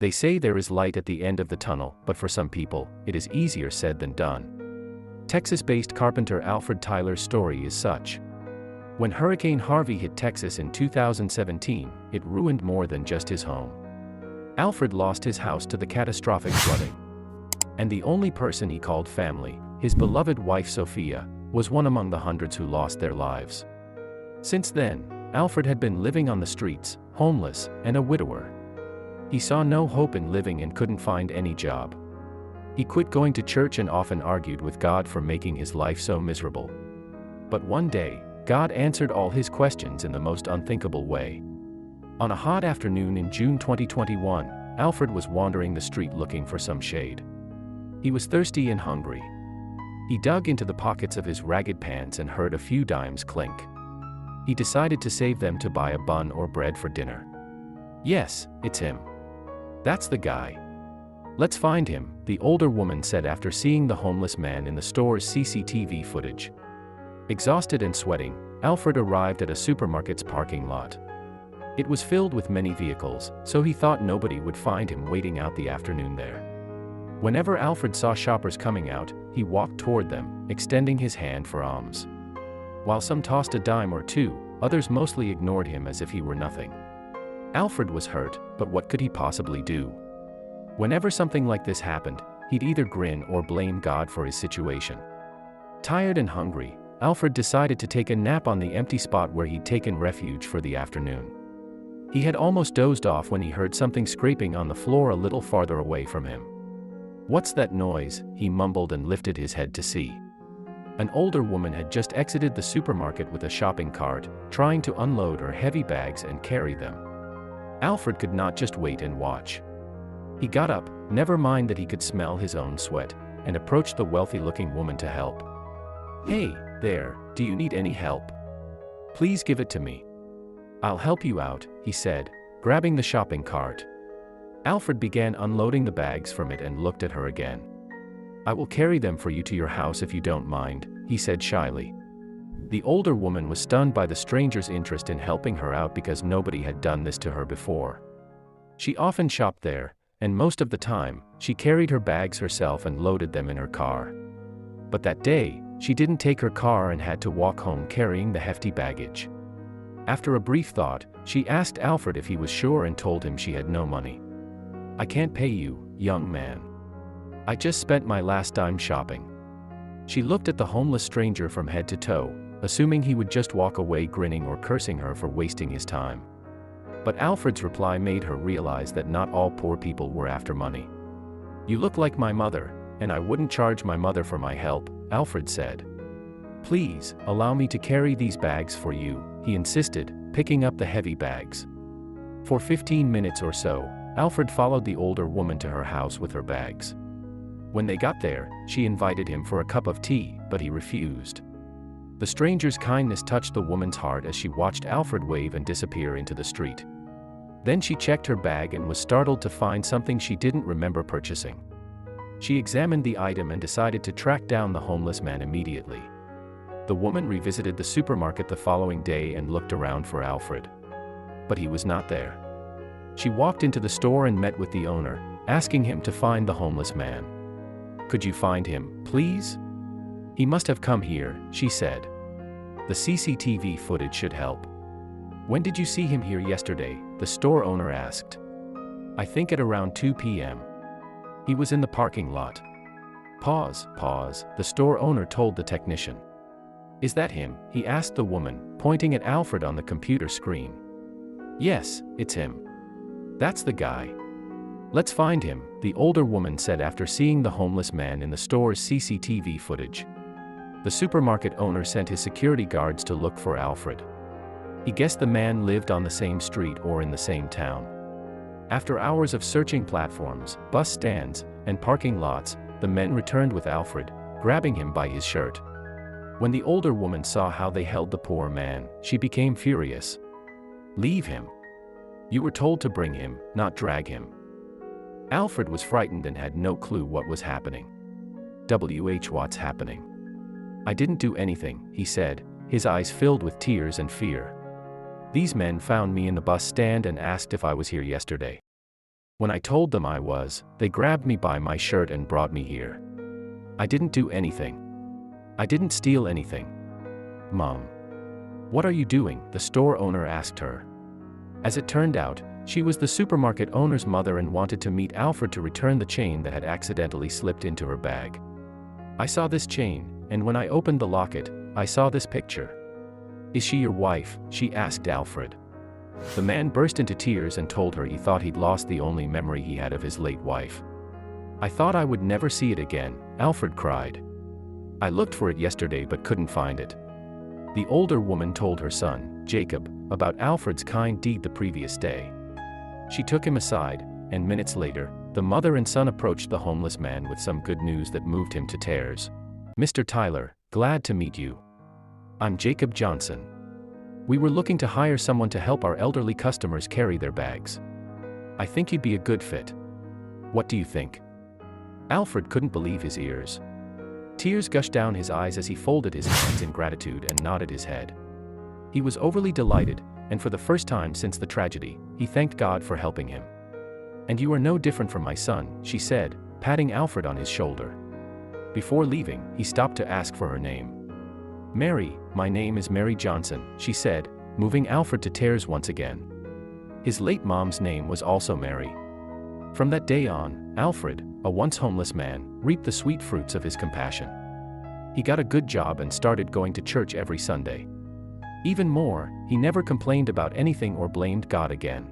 They say there is light at the end of the tunnel, but for some people, it is easier said than done. Texas-based carpenter Alfred Tyler's story is such. When Hurricane Harvey hit Texas in 2017, it ruined more than just his home. Alfred lost his house to the catastrophic flooding. And the only person he called family, his beloved wife Sophia, was one among the hundreds who lost their lives. Since then, Alfred had been living on the streets, homeless, and a widower. He saw no hope in living and couldn't find any job. He quit going to church and often argued with God for making his life so miserable. But one day, God answered all his questions in the most unthinkable way. On a hot afternoon in June 2021, Alfred was wandering the street looking for some shade. He was thirsty and hungry. He dug into the pockets of his ragged pants and heard a few dimes clink. He decided to save them to buy a bun or bread for dinner. Yes, it's him. That's the guy. Let's find him, the older woman said after seeing the homeless man in the store's CCTV footage. Exhausted and sweating, Alfred arrived at a supermarket's parking lot. It was filled with many vehicles, so he thought nobody would find him waiting out the afternoon there. Whenever Alfred saw shoppers coming out, he walked toward them, extending his hand for alms. While some tossed a dime or two, others mostly ignored him as if he were nothing. Alfred was hurt, but what could he possibly do? Whenever something like this happened, he'd either grin or blame God for his situation. Tired and hungry, Alfred decided to take a nap on the empty spot where he'd taken refuge for the afternoon. He had almost dozed off when he heard something scraping on the floor a little farther away from him. "What's that noise?" he mumbled and lifted his head to see. An older woman had just exited the supermarket with a shopping cart, trying to unload her heavy bags and carry them. Alfred could not just wait and watch. He got up, never mind that he could smell his own sweat, and approached the wealthy-looking woman to help. "Hey, there, do you need any help? Please give it to me. I'll help you out," he said, grabbing the shopping cart. Alfred began unloading the bags from it and looked at her again. "I will carry them for you to your house if you don't mind," he said shyly. The older woman was stunned by the stranger's interest in helping her out because nobody had done this to her before. She often shopped there, and most of the time, she carried her bags herself and loaded them in her car. But that day, she didn't take her car and had to walk home carrying the hefty baggage. After a brief thought, she asked Alfred if he was sure and told him she had no money. "I can't pay you, young man. I just spent my last dime shopping." She looked at the homeless stranger from head to toe, assuming he would just walk away grinning or cursing her for wasting his time. But Alfred's reply made her realize that not all poor people were after money. "You look like my mother, and I wouldn't charge my mother for my help," Alfred said. "Please, allow me to carry these bags for you," he insisted, picking up the heavy bags. For 15 minutes or so, Alfred followed the older woman to her house with her bags. When they got there, she invited him for a cup of tea, but he refused. The stranger's kindness touched the woman's heart as she watched Alfred wave and disappear into the street. Then she checked her bag and was startled to find something she didn't remember purchasing. She examined the item and decided to track down the homeless man immediately. The woman revisited the supermarket the following day and looked around for Alfred. But he was not there. She walked into the store and met with the owner, asking him to find the homeless man. "Could you find him, please? He must have come here," she said. "The CCTV footage should help." "When did you see him here yesterday?" the store owner asked. "I think at around 2 p.m. He was in the parking lot." Pause, the store owner told the technician. "Is that him?" he asked the woman, pointing at Alfred on the computer screen. "Yes, it's him. That's the guy. Let's find him," the older woman said after seeing the homeless man in the store's CCTV footage. The supermarket owner sent his security guards to look for Alfred. He guessed the man lived on the same street or in the same town. After hours of searching platforms, bus stands, and parking lots, the men returned with Alfred, grabbing him by his shirt. When the older woman saw how they held the poor man, she became furious. "Leave him. You were told to bring him, not drag him." Alfred was frightened and had no clue what was happening. What's happening? "I didn't do anything," he said, his eyes filled with tears and fear. "These men found me in the bus stand and asked if I was here yesterday. When I told them I was, they grabbed me by my shirt and brought me here. I didn't do anything. I didn't steal anything. Mom. What are you doing? The store owner asked her. As it turned out, she was the supermarket owner's mother and wanted to meet Alfred to return the chain that had accidentally slipped into her bag. I saw this chain, and when I opened the locket, I saw this picture. Is she your wife? She asked Alfred. The man burst into tears and told her he thought he'd lost the only memory he had of his late wife. I thought I would never see it again, Alfred cried. I looked for it yesterday but couldn't find it. The older woman told her son, Jacob, about Alfred's kind deed the previous day. She took him aside, and minutes later, the mother and son approached the homeless man with some good news that moved him to tears. Mr. Tyler, glad to meet you. I'm Jacob Johnson. We were looking to hire someone to help our elderly customers carry their bags. I think you'd be a good fit. What do you think? Alfred couldn't believe his ears. Tears gushed down his eyes as he folded his hands in gratitude and nodded his head. He was overly delighted, and for the first time since the tragedy, he thanked God for helping him. And you are no different from my son, she said, patting Alfred on his shoulder. Before leaving, he stopped to ask for her name. Mary, my name is Mary Johnson, she said, moving Alfred to tears once again. His late mom's name was also Mary. From that day on, Alfred, a once homeless man, reaped the sweet fruits of his compassion. He got a good job and started going to church every Sunday. Even more, he never complained about anything or blamed God again.